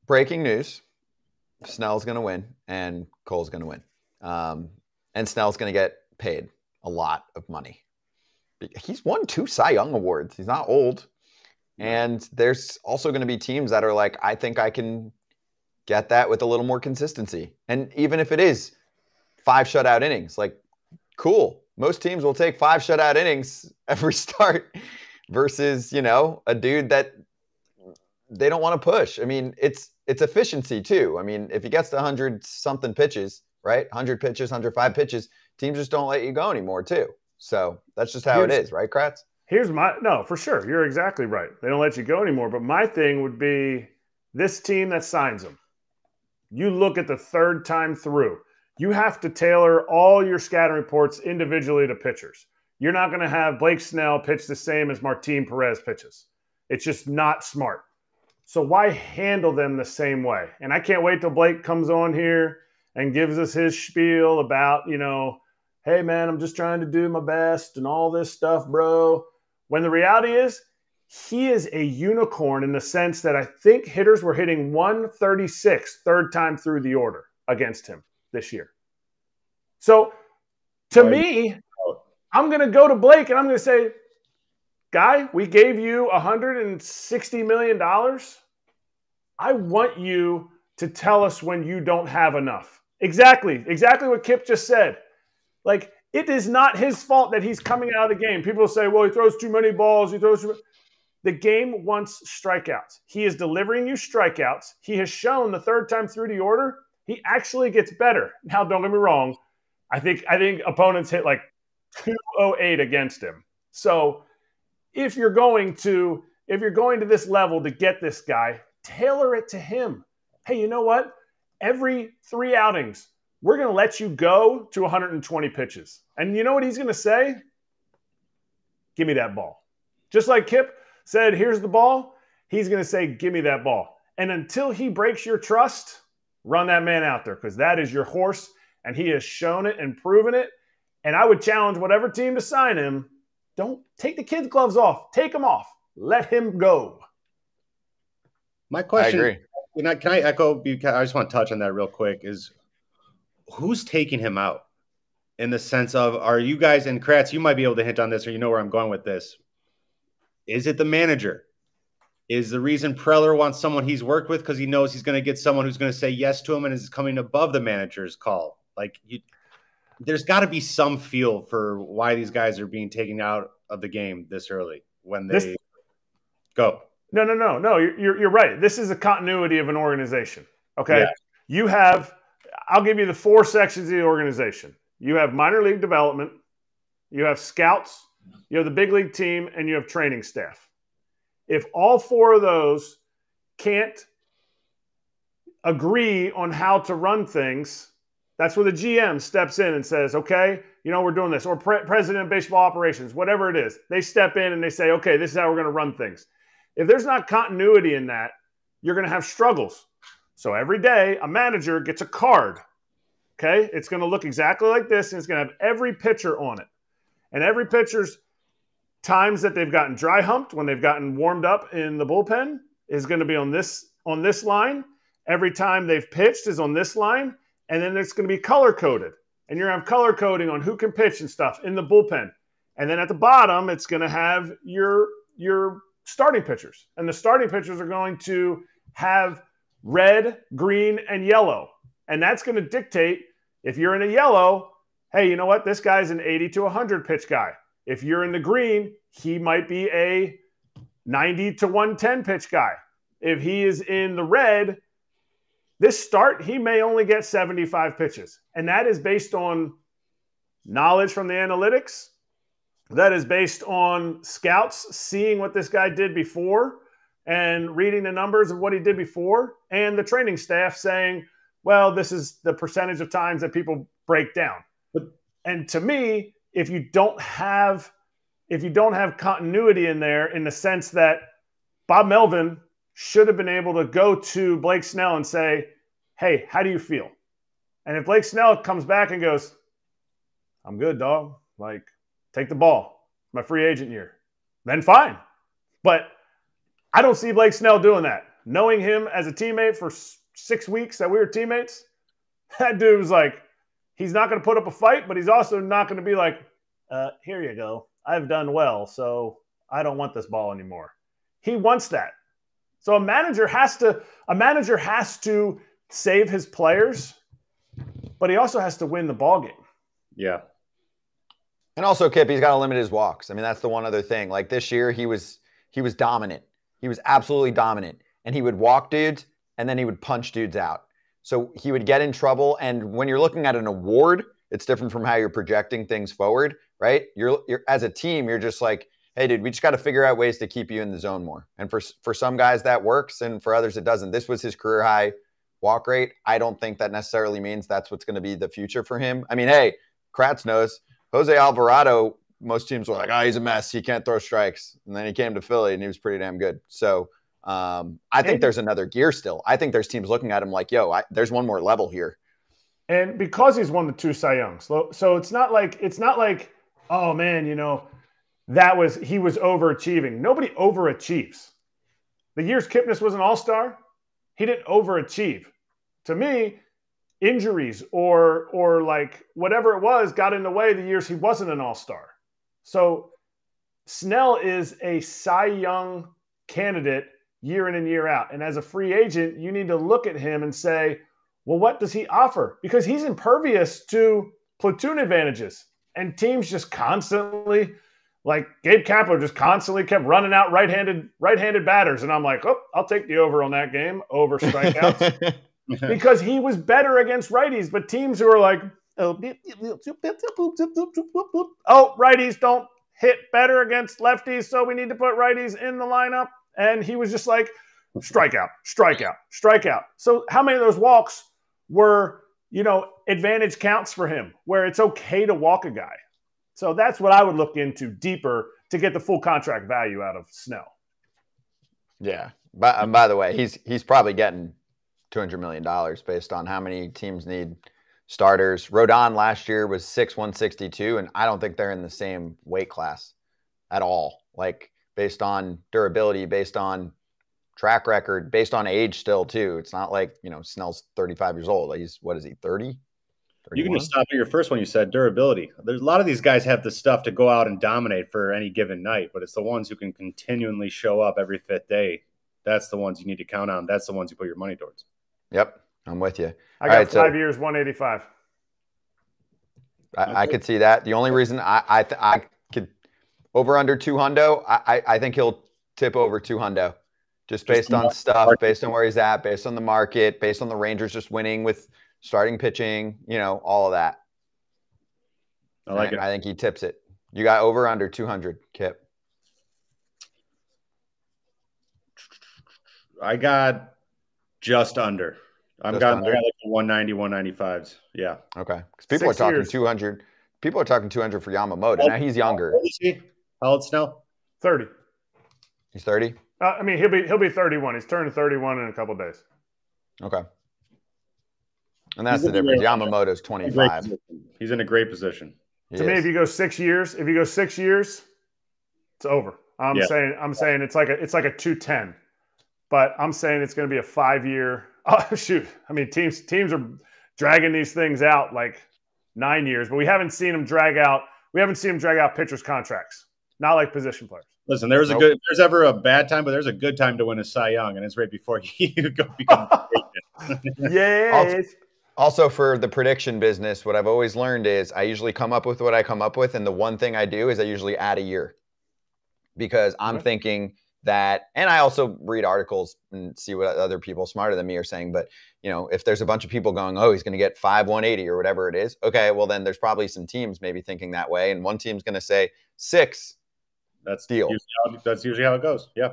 breaking news: Snell's going to win, and Cole's going to win, and Snell's going to get paid a lot of money. He's won 2 Cy Young awards. He's not old, and there's also going to be teams that are like, I think I can get that with a little more consistency, and even if it is 5 shutout innings, like, cool. Most teams will take 5 shutout innings every start versus, a dude that they don't want to push. I mean, it's efficiency too. I mean, if he gets to 100-something pitches, right? 100 pitches, 105 pitches, teams just don't let you go anymore too. So that's just how it is, right, Kratz? No, for sure. You're exactly right. They don't let you go anymore. But my thing would be this team that signs him. You look at the third time through. You have to tailor all your scouting reports individually to pitchers. You're not going to have Blake Snell pitch the same as Martin Perez pitches. It's just not smart. So why handle them the same way? And I can't wait till Blake comes on here and gives us his spiel about, hey, man, I'm just trying to do my best and all this stuff, bro. When the reality is, he is a unicorn in the sense that I think hitters were hitting 136 third time through the order against him this year. So to me, I'm going to go to Blake and I'm going to say, guy, we gave you $160 million. I want you to tell us when you don't have enough. Exactly what Kip just said. Like, it is not his fault that he's coming out of the game. People say, well, he throws too many balls. The game wants strikeouts. He is delivering you strikeouts. He has shown the third time through the order, he actually gets better. Now, don't get me wrong. I think opponents hit like 208 against him. So if you're going to this level to get this guy, tailor it to him. Hey, you know what? Every 3 outings, we're going to let you go to 120 pitches. And you know what he's going to say? Give me that ball. Just like Kip said, here's the ball. He's going to say, give me that ball. And until he breaks your trust, run that man out there because that is your horse, and he has shown it and proven it. And I would challenge whatever team to sign him. Don't take the kid's gloves off. Take them off. Let him go. My question, I agree. Can I echo? I just want to touch on that real quick. Is who's taking him out? In the sense of, are you guys, and Kratz, you might be able to hint on this, or you know where I'm going with this. Is it the manager? Is the reason Preller wants someone he's worked with because he knows he's going to get someone who's going to say yes to him and is coming above the manager's call? Like, there's got to be some feel for why these guys are being taken out of the game this early when they go. No. You're right. This is a continuity of an organization. Okay. Yeah. I'll give you the 4 sections of the organization. You have minor league development, you have scouts, you have the big league team, and you have training staff. If all 4 of those can't agree on how to run things, that's where the GM steps in and says, okay, we're doing this. Or president of baseball operations, whatever it is. They step in and they say, okay, this is how we're going to run things. If there's not continuity in that, you're going to have struggles. So every day, a manager gets a card. Okay? It's going to look exactly like this, and it's going to have every pitcher on it. And every pitcher's times that they've gotten dry humped, when they've gotten warmed up in the bullpen, is going to be on this line. Every time they've pitched is on this line. And then it's going to be color-coded. And you're going to have color coding on who can pitch and stuff in the bullpen. And then at the bottom, it's going to have your starting pitchers. And the starting pitchers are going to have red, green, and yellow. And that's going to dictate, if you're in a yellow, hey, you know what? This guy's an 80 to 100 pitch guy. If you're in the green, he might be a 90 to 110 pitch guy. If he is in the red, this start, he may only get 75 pitches. And that is based on knowledge from the analytics. That is based on scouts seeing what this guy did before and reading the numbers of what he did before, and the training staff saying, well, this is the percentage of times that people break down. And to me, if you don't have continuity in there, in the sense that Bob Melvin should have been able to go to Blake Snell and say, hey, how do you feel? And if Blake Snell comes back and goes, I'm good, dog. Like, take the ball. My free agent year. Then fine. But I don't see Blake Snell doing that. knowing him as a teammate for 6 weeks that we were teammates, that dude was like, he's not going to put up a fight, but he's also not going to be like, here you go. I've done well, so I don't want this ball anymore. He wants that. So a manager has to save his players, but he also has to win the ball game. Yeah. And also, Kip, he's got to limit his walks. I mean, that's the one other thing. Like this year, he was dominant. He was absolutely dominant. And he would walk dudes, and then he would punch dudes out. So he would get in trouble. And when you're looking at an award, it's different from how you're projecting things forward, right? You're as a team, you're just like, hey, dude, we just got to figure out ways to keep you in the zone more. And for some guys that works, and for others it doesn't. This was his career high walk rate. I don't think that necessarily means that's what's going to be the future for him. I mean, hey, Kratz knows. Jose Alvarado, most teams were like, oh, he's a mess. He can't throw strikes. And then he came to Philly, and he was pretty damn good. So I think there's another gear still. I think there's teams looking at him like, yo, there's one more level here. And because he's won the 2 Cy Youngs, so it's not like, oh man, he was overachieving. Nobody overachieves. The years Kipnis was an all-star, he didn't overachieve. To me, injuries or like whatever it was got in the way the years he wasn't an all-star. So Snell is a Cy Young candidate year in and year out. And as a free agent, you need to look at him and say, well, what does he offer? Because he's impervious to platoon advantages. And teams just constantly, like Gabe Kapler just constantly kept running out right-handed batters. And I'm like, oh, I'll take the over on that game, over strikeouts. Because he was better against righties. But teams who are like, oh, righties don't hit better against lefties, so we need to put righties in the lineup. And he was just like, strikeout, strikeout, strikeout. So how many of those walks were, advantage counts for him, where it's okay to walk a guy? So that's what I would look into deeper to get the full contract value out of Snell. Yeah. By the way, he's probably getting $200 million based on how many teams need starters. Rodon last year was 6'1", 162, and I don't think they're in the same weight class at all. Like based on durability, based on track record, based on age still too. It's not like, Snell's 35 years old. He's, what is he, 30? You can just stop at your first one. You said durability. There's a lot of these guys have the stuff to go out and dominate for any given night, but it's the ones who can continually show up every 5th day. That's the ones you need to count on. That's the ones you put your money towards. Yep. I'm with you. I got 5 years, 185. I could see that. The only reason I could over under 200, I think he'll tip over 200 just based on stuff, based on where he's at, based on the market, based on the Rangers just winning with starting pitching, all of that. I like it. I think he tips it. You got over under 200, Kip. I got just under. I got like the 190, 195s. Yeah. Okay. Because people are talking 200. People are talking 200 for Yamamoto. Now he's younger. How old Snell? 30. He's 30? He'll be 31. He's turning 31 in a couple of days. Okay. And that's the difference. Yamamoto's 25. He's in a great position. To me, if you go 6 years, it's over. I'm saying it's like a 210. But I'm saying it's going to be a 5-year. Oh shoot! I mean, teams are dragging these things out like 9 years, but we haven't seen them drag out. We haven't seen them drag out pitchers' contracts. Not like position players. Listen, there's ever a bad time, but there's a good time to win a Cy Young, and it's right before you go become a great. Yes. Also, for the prediction business, what I've always learned is I usually come up with what I come up with, and the one thing I do is I usually add a year because I'm thinking that, and I also read articles and see what other people smarter than me are saying. But, if there's a bunch of people going, oh, he's going to get 180 or whatever it is. Okay, well, then there's probably some teams maybe thinking that way. And one team's going to say 6. That's deal. That's usually how it goes. Yeah.